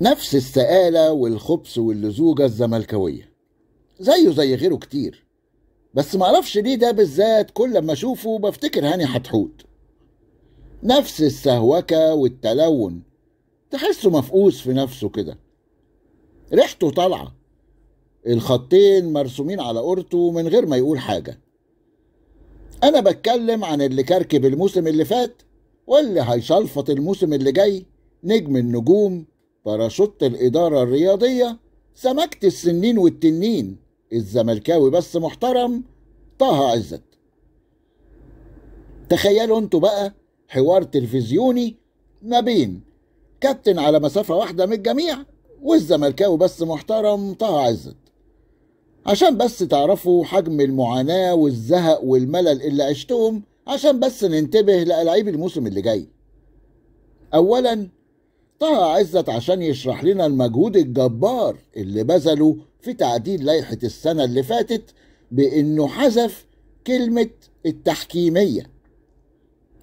نفس السآلة والخبث واللزوجة الزملكاوية، زيه زي غيره كتير. بس معرفش ليه ده بالذات كل لما اشوفه بفتكر هاني حتحوت. نفس السهوكة والتلون، تحسه مفقوس في نفسه كده، ريحته طالعة، الخطين مرسومين على قورته من غير ما يقول حاجة. أنا بتكلم عن اللي كركب الموسم اللي فات واللي هيشلفط الموسم اللي جاي، نجم النجوم، باراشوت الإدارة الرياضية، سمكة السنين والتنين، الزملكاوي بس محترم، طه عزت. تخيلوا انتوا بقى حوار تلفزيوني ما بين كابتن على مسافة واحدة من الجميع والزملكاوي بس محترم طه عزت، عشان بس تعرفوا حجم المعاناة والزهق والملل اللي عشتهم، عشان بس ننتبه لألاعيب الموسم اللي جاي. أولا، طه عزت عشان يشرح لنا المجهود الجبار اللي بذله في تعديل لائحة السنة اللي فاتت بإنه حذف كلمة التحكيمية.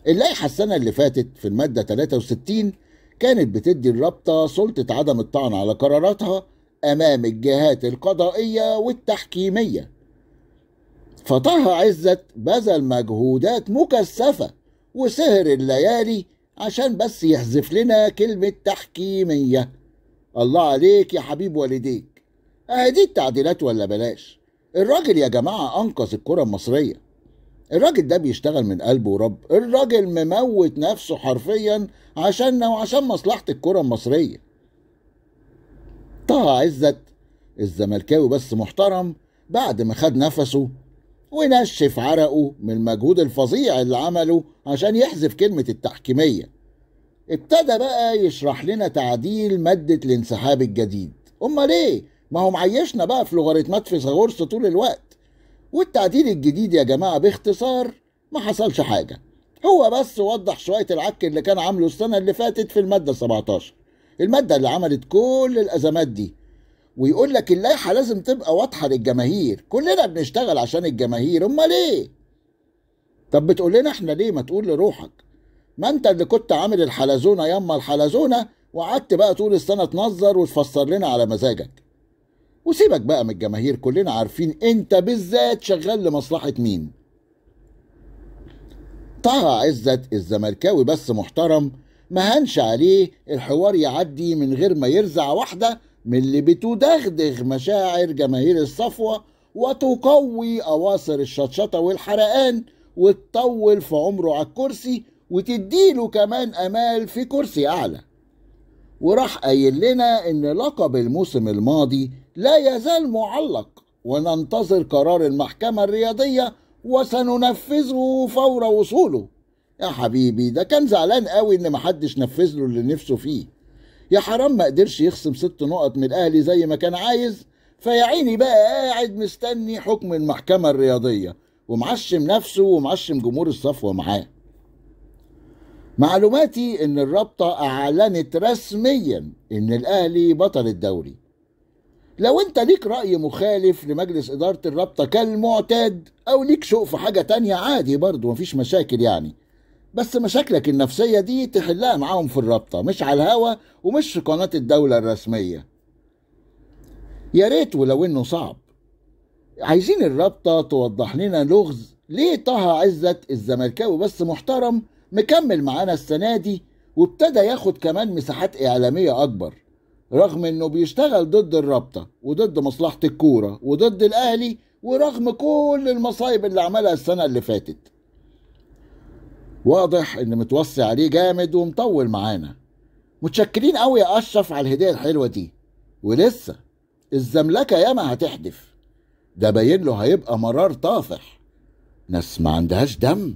اللائحة السنة اللي فاتت في المادة 63 كانت بتدي الرابطة سلطة عدم الطعن على قراراتها أمام الجهات القضائية والتحكيمية. فطه عزت بذل مجهودات مكثفة وسهر الليالي عشان بس يحذف لنا كلمة تحكيمية. الله عليك يا حبيب والديك، دي التعديلات ولا بلاش؟ الراجل يا جماعة أنقذ الكرة المصرية. الراجل ده بيشتغل من قلبه ورب، الراجل مموت نفسه حرفيا عشاننا وعشان مصلحة الكرة المصرية. طه عزت الزملكاوي بس محترم بعد ما خد نفسه ونشف عرقه من المجهود الفظيع اللي عمله عشان يحذف كلمة التحكيمية، ابتدى بقى يشرح لنا تعديل مادة الانسحاب الجديد. امال ايه؟ ما هو معيشنا بقى في لوغاريتمات فيثاغورس طول الوقت. والتعديل الجديد يا جماعة باختصار ما حصلش حاجة، هو بس وضح شوية العك اللي كان عامله السنة اللي فاتت في المادة 17، المادة اللي عملت كل الأزمات دي. ويقول لك اللائحة لازم تبقى واضحة للجماهير، كلنا بنشتغل عشان الجماهير، امال ايه؟ طب بتقول لنا احنا ليه؟ ما تقول لروحك، ما انت اللي كنت عامل الحلزونة يما الحلزونة وقعدت بقى طول السنة تنظر وتفسر لنا على مزاجك. وسيبك بقى من الجماهير، كلنا عارفين انت بالذات شغال لمصلحة مين. طه عزت الزملكاوي بس محترم ما هنش عليه الحوار يعدي من غير ما يرزع واحدة من اللي بتدغدغ مشاعر جماهير الصفوة وتقوي أواصر الشطشطة والحرقان وتطول في عمره على الكرسي وتديله كمان أمال في كرسي أعلى. وراح قايل لنا إن لقب الموسم الماضي لا يزال معلق وننتظر قرار المحكمة الرياضية وسننفذه فور وصوله. يا حبيبي ده كان زعلان قوي إن محدش نفذ له اللي نفسه فيه. يا حرام ما قدرش يخصم 6 نقط من الأهلي زي ما كان عايز، فيا عيني بقى قاعد مستني حكم المحكمة الرياضية ومعشم نفسه ومعشم جمهور الصفوة معاه. معلوماتي ان الرابطة اعلنت رسميا ان الاهلي بطل الدوري. لو انت ليك رأي مخالف لمجلس ادارة الرابطة كالمعتاد او ليك شوق في حاجة تانية عادي برضو مفيش مشاكل يعني، بس مشاكلك النفسية دي تحلها معاهم في الرابطة، مش على الهوا ومش في قناة الدولة الرسمية. يا ريت ولو انه صعب. عايزين الرابطة توضح لنا لغز ليه طه عزت الزملكاوي بس محترم مكمل معانا السنة دي وابتدى ياخد كمان مساحات إعلامية أكبر، رغم إنه بيشتغل ضد الرابطة وضد مصلحة الكورة وضد الأهلي، ورغم كل المصايب اللي عملها السنة اللي فاتت. واضح إن متوصي عليه جامد ومطول معانا. متشكرين قوي يا أشرف على الهدية الحلوة دي، ولسه الزملكة ياما هتحدف، ده باين له هيبقى مرار طافح، ناس ما عندهاش دم.